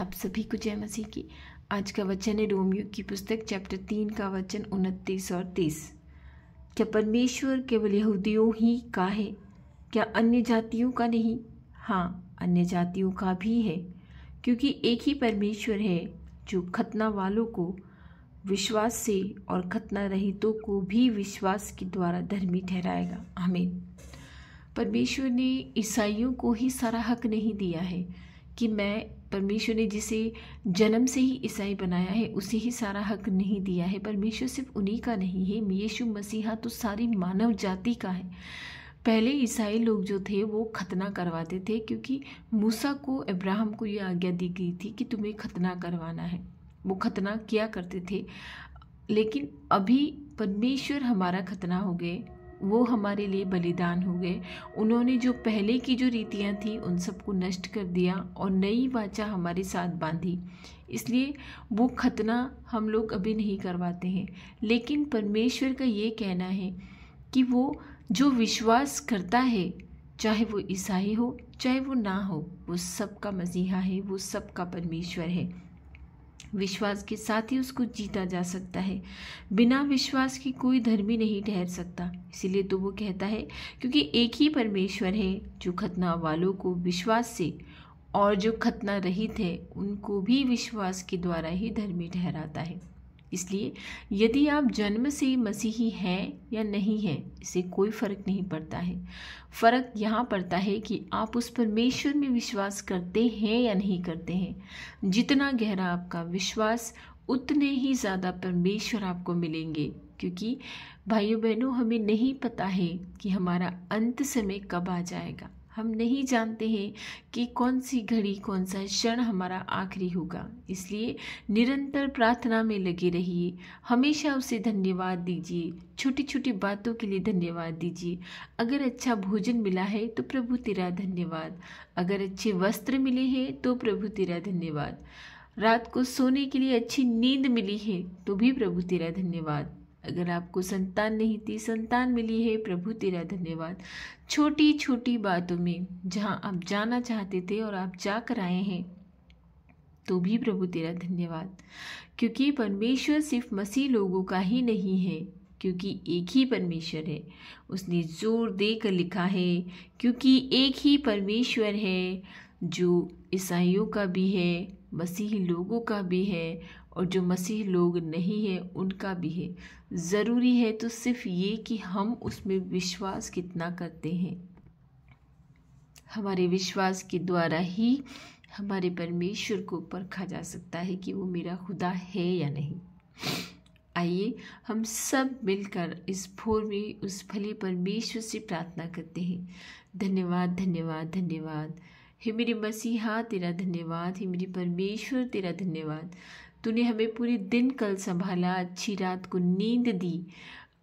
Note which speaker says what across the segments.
Speaker 1: आप सभी को जय मसीह की। आज का वचन है रोमियो की पुस्तक चैप्टर 3 का वचन 29 और 30। क्या परमेश्वर केवल यहूदियों ही का है? क्या अन्य जातियों का नहीं? हाँ, अन्य जातियों का भी है, क्योंकि एक ही परमेश्वर है जो खतना वालों को विश्वास से और खतना रहितों को भी विश्वास के द्वारा धर्मी ठहराएगा। आमीन। परमेश्वर ने ईसाइयों को ही सारा हक नहीं दिया है कि परमेश्वर ने जिसे जन्म से ही ईसाई बनाया है उसे ही सारा हक नहीं दिया है। परमेश्वर सिर्फ उन्हीं का नहीं है, यीशु मसीहा तो सारी मानव जाति का है। पहले ईसाई लोग जो थे वो खतना करवाते थे, क्योंकि मूसा को अब्राहम को ये आज्ञा दी गई थी कि तुम्हें खतना करवाना है। वो खतना किया करते थे, लेकिन अभी परमेश्वर हमारा खतना हो गए, वो हमारे लिए बलिदान हो गए। उन्होंने जो पहले की जो रीतियां थी उन सबको नष्ट कर दिया और नई वाचा हमारे साथ बांधी। इसलिए वो खतना हम लोग अभी नहीं करवाते हैं। लेकिन परमेश्वर का ये कहना है कि वो जो विश्वास करता है, चाहे वो ईसाई हो चाहे वो ना हो, वो सबका मसीहा है, वो सबका परमेश्वर है। विश्वास के साथ ही उसको जीता जा सकता है। बिना विश्वास के कोई धर्मी नहीं ठहर सकता। इसीलिए तो वो कहता है, क्योंकि एक ही परमेश्वर है जो खतना वालों को विश्वास से और जो खतना रहित है उनको भी विश्वास के द्वारा ही धर्मी ठहराता है। इसलिए यदि आप जन्म से मसीही हैं या नहीं हैं, इससे कोई फर्क नहीं पड़ता है। फर्क यहाँ पड़ता है कि आप उस परमेश्वर में विश्वास करते हैं या नहीं करते हैं। जितना गहरा आपका विश्वास, उतने ही ज़्यादा परमेश्वर आपको मिलेंगे। क्योंकि भाइयों बहनों, हमें नहीं पता है कि हमारा अंत समय कब आ जाएगा। हम नहीं जानते हैं कि कौन सी घड़ी, कौन सा क्षण हमारा आखिरी होगा। इसलिए निरंतर प्रार्थना में लगे रहिए, हमेशा उसे धन्यवाद दीजिए, छोटी छोटी बातों के लिए धन्यवाद दीजिए। अगर अच्छा भोजन मिला है तो प्रभु तेरा धन्यवाद। अगर अच्छे वस्त्र मिले हैं तो प्रभु तेरा धन्यवाद। रात को सोने के लिए अच्छी नींद मिली है तो भी प्रभु तेरा धन्यवाद। अगर आपको संतान नहीं थी, संतान मिली है, प्रभु तेरा धन्यवाद। छोटी छोटी बातों में जहाँ आप जाना चाहते थे और आप जाकर आए हैं तो भी प्रभु तेरा धन्यवाद। क्योंकि परमेश्वर सिर्फ मसीह लोगों का ही नहीं है, क्योंकि एक ही परमेश्वर है। उसने जोर देकर लिखा है, क्योंकि एक ही परमेश्वर है जो ईसाइयों का भी है, मसीही लोगों का भी है, और जो मसीह लोग नहीं है उनका भी है। ज़रूरी है तो सिर्फ ये कि हम उसमें विश्वास कितना करते हैं। हमारे विश्वास के द्वारा ही हमारे परमेश्वर को परखा जा सकता है कि वो मेरा खुदा है या नहीं। आइए हम सब मिलकर इस भोर में उस भले परमेश्वर से प्रार्थना करते हैं। धन्यवाद धन्यवाद धन्यवाद, हे मेरे मसीहा तेरा धन्यवाद, हे मेरे परमेश्वर तेरा धन्यवाद। तूने हमें पूरे दिन कल संभाला, अच्छी रात को नींद दी,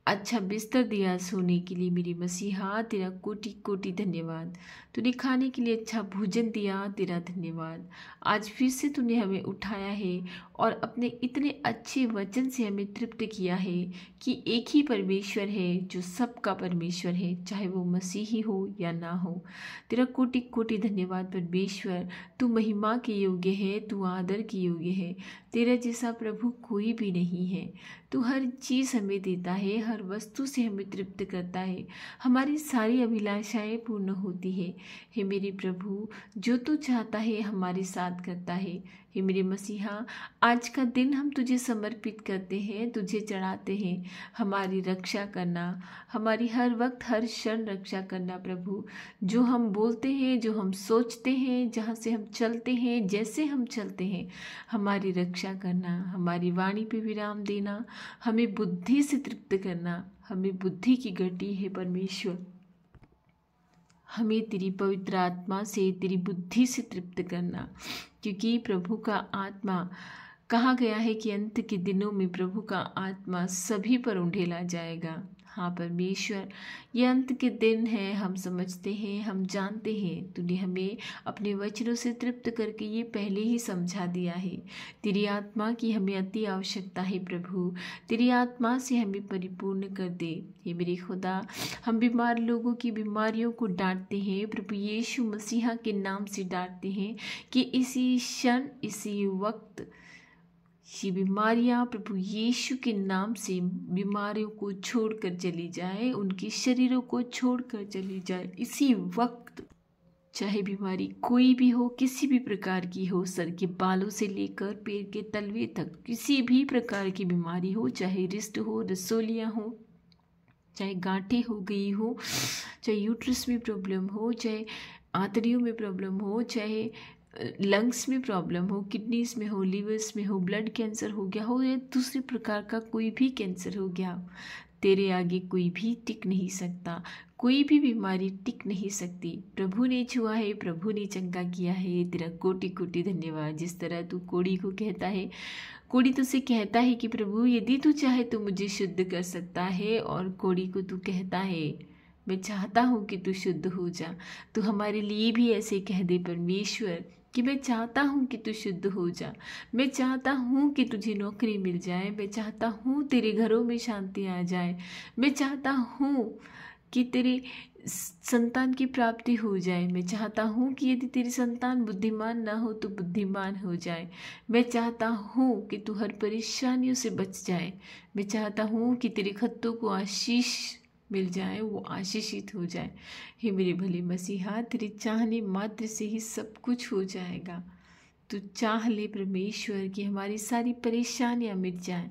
Speaker 1: अच्छा बिस्तर दिया सोने के लिए। मेरी मसीहा तेरा कोटि कोटि धन्यवाद। तूने खाने के लिए अच्छा भोजन दिया, तेरा धन्यवाद। आज फिर से तूने हमें उठाया है और अपने इतने अच्छे वचन से हमें तृप्त किया है कि एक ही परमेश्वर है जो सबका परमेश्वर है, चाहे वो मसीही हो या ना हो। तेरा कोटि कोटि धन्यवाद परमेश्वर। तू महिमा के योग्य है, तू आदर के योग्य है। तेरा जैसा प्रभु कोई भी नहीं है। तू हर चीज़ हमें देता है, हर वस्तु से हमें तृप्त करता है, हमारी सारी अभिलाषाएं पूर्ण होती है। हे मेरे प्रभु, जो तू चाहता है हमारे साथ करता है। हे मेरे मसीहा, आज का दिन हम तुझे समर्पित करते हैं, तुझे चढ़ाते हैं। हमारी रक्षा करना, हमारी हर वक्त हर क्षण रक्षा करना प्रभु। जो हम बोलते हैं, जो हम सोचते हैं, जहाँ से हम चलते हैं, जैसे हम चलते हैं, हमारी रक्षा करना। हमारी वाणी पे विराम देना, हमें बुद्धि से तृप्त करना। हमें बुद्धि की गति है परमेश्वर। हमें तेरी पवित्र आत्मा से, तेरी बुद्धि से तृप्त करना। क्योंकि प्रभु का आत्मा, कहा गया है कि अंत के दिनों में प्रभु का आत्मा सभी पर उंडेला जाएगा। हाँ परमेश्वर, ये अंत के दिन है, हम समझते हैं, हम जानते हैं। तूने हमें अपने वचनों से तृप्त करके ये पहले ही समझा दिया है। तेरी आत्मा की हमें अति आवश्यकता है प्रभु। तेरी आत्मा से हमें परिपूर्ण कर दे। हे मेरे खुदा, हम बीमार लोगों की बीमारियों को डांटते हैं प्रभु यीशु मसीहा के नाम से डांटते हैं कि इसी क्षण, इसी वक्त ये बीमारियां प्रभु यीशु के नाम से बीमारियों को छोड़कर चली जाए, उनके शरीरों को छोड़कर चली जाए इसी वक्त। चाहे बीमारी कोई भी हो, किसी भी प्रकार की हो, सर के बालों से लेकर पैर के तलवे तक किसी भी प्रकार की बीमारी हो, चाहे रिस्ट हो, रसोलियाँ हो, चाहे गांठें हो गई हो, चाहे यूट्रस में प्रॉब्लम हो, चाहे आंतड़ियों में प्रॉब्लम हो, चाहे लंग्स में प्रॉब्लम हो, किडनीज में हो, लीवर्स में हो, ब्लड कैंसर हो गया हो या दूसरे प्रकार का कोई भी कैंसर हो गया, तेरे आगे कोई भी टिक नहीं सकता, कोई भी बीमारी टिक नहीं सकती। प्रभु ने छुआ है, प्रभु ने चंगा किया है। तेरा कोटि कोटि धन्यवाद। जिस तरह तू कोड़ी को कहता है, कोड़ी तुझसे कहता है कि प्रभु यदि तू चाहे तो मुझे शुद्ध कर सकता है, और कोड़ी को तू कहता है मैं चाहता हूँ कि तू शुद्ध हो जा। तो हमारे लिए भी ऐसे कह दे परमेश्वर कि मैं चाहता हूँ कि तू शुद्ध हो जा, मैं चाहता हूँ कि तुझे नौकरी मिल जाए, मैं चाहता हूँ तेरे घरों में शांति आ जाए, मैं चाहता हूँ कि तेरे संतान की प्राप्ति हो जाए, मैं चाहता हूँ कि यदि तेरी संतान बुद्धिमान ना हो तो बुद्धिमान हो जाए, मैं चाहता हूँ कि तू हर परेशानियों से बच जाए, मैं चाहता हूँ कि तेरे खत्तों को आशीष मिल जाए, वो आशीषित हो जाए। हे मेरे भले मसीहा, तेरे चाहने मात्र से ही सब कुछ हो जाएगा। तू चाह ले परमेश्वर कि हमारी सारी परेशानियां मिट जाएं,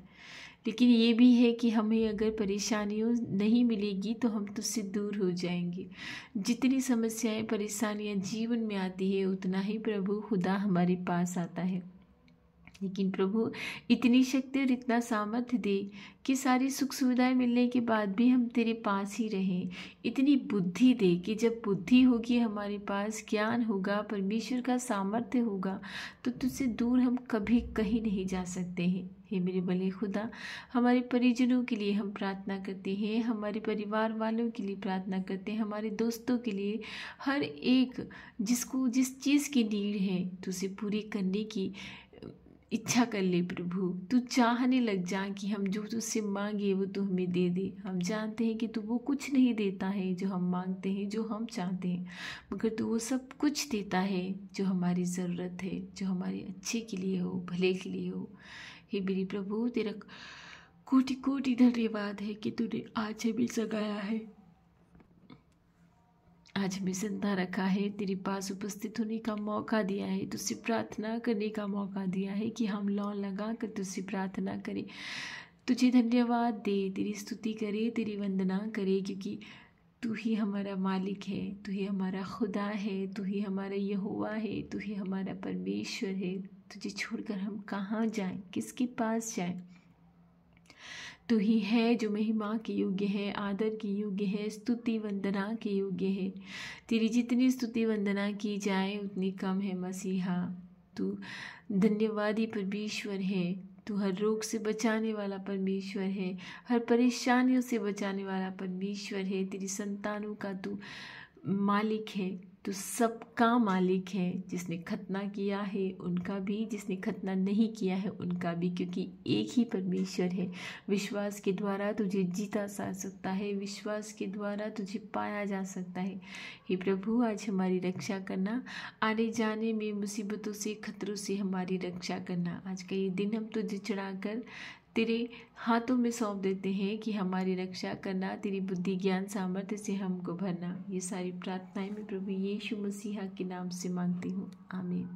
Speaker 1: लेकिन ये भी है कि हमें अगर परेशानियों नहीं मिलेगी तो हम तुझसे दूर हो जाएंगे। जितनी समस्याएं परेशानियां जीवन में आती है उतना ही प्रभु खुदा हमारे पास आता है। लेकिन प्रभु इतनी शक्ति और इतना सामर्थ्य दे कि सारी सुख सुविधाएं मिलने के बाद भी हम तेरे पास ही रहें। इतनी बुद्धि दे कि जब बुद्धि होगी हमारे पास, ज्ञान होगा, परमेश्वर का सामर्थ्य होगा, तो तुझसे दूर हम कभी कहीं नहीं जा सकते हैं। हे मेरे भले खुदा, हमारे परिजनों के लिए हम प्रार्थना करते हैं, हमारे परिवार वालों के लिए प्रार्थना करते हैं, हमारे दोस्तों के लिए, हर एक जिसको जिस चीज़ की नीड है तुझसे पूरी करने की इच्छा कर ले प्रभु। तू चाहने लग जा कि हम जो तुझसे मांगे वो तू हमें दे दे। हम जानते हैं कि तू वो कुछ नहीं देता है जो हम मांगते हैं, जो हम चाहते हैं, मगर तू वो सब कुछ देता है जो हमारी ज़रूरत है, जो हमारे अच्छे के लिए हो, भले के लिए हो। हे मेरे प्रभु, तेरा कोटि कोटि धन्यवाद है कि तूने आज हमें जगाया है, आज हमें जिंदा रखा है, तेरे पास उपस्थित होने का मौका दिया है, तुझसे प्रार्थना करने का मौका दिया है कि हम लौ लगा कर तुझसे प्रार्थना करें, तुझे धन्यवाद दे, तेरी स्तुति करे, तेरी वंदना करे, क्योंकि तू ही हमारा मालिक है, तू ही हमारा खुदा है, तू ही हमारा यहोवा है, तू ही हमारा परमेश्वर है। तुझे छोड़कर हम कहाँ जाएं, किसके पास जाएं? तू ही है जो महिमा के योग्य है, आदर के योग्य है, स्तुति वंदना के योग्य है। तेरी जितनी स्तुति वंदना की जाए उतनी कम है मसीहा। तू धन्यवादी परमेश्वर है, तू हर रोग से बचाने वाला परमेश्वर है, हर परेशानियों से बचाने वाला परमेश्वर है। तेरी संतानों का तू मालिक है, तू सबका मालिक है। जिसने खतना किया है उनका भी, जिसने खतना नहीं किया है उनका भी, क्योंकि एक ही परमेश्वर है। विश्वास के द्वारा तुझे जीता जा सकता है, विश्वास के द्वारा तुझे पाया जा सकता है। हे प्रभु, आज हमारी रक्षा करना, आने जाने में मुसीबतों से, खतरों से हमारी रक्षा करना। आज का ये दिन हम तुझे चढ़ाकर तेरे हाथों में सौंप देते हैं कि हमारी रक्षा करना, तेरी बुद्धि ज्ञान सामर्थ्य से हमको भरना। ये सारी प्रार्थनाएं मैं प्रभु यीशु मसीहा के नाम से मांगती हूँ, आमीन।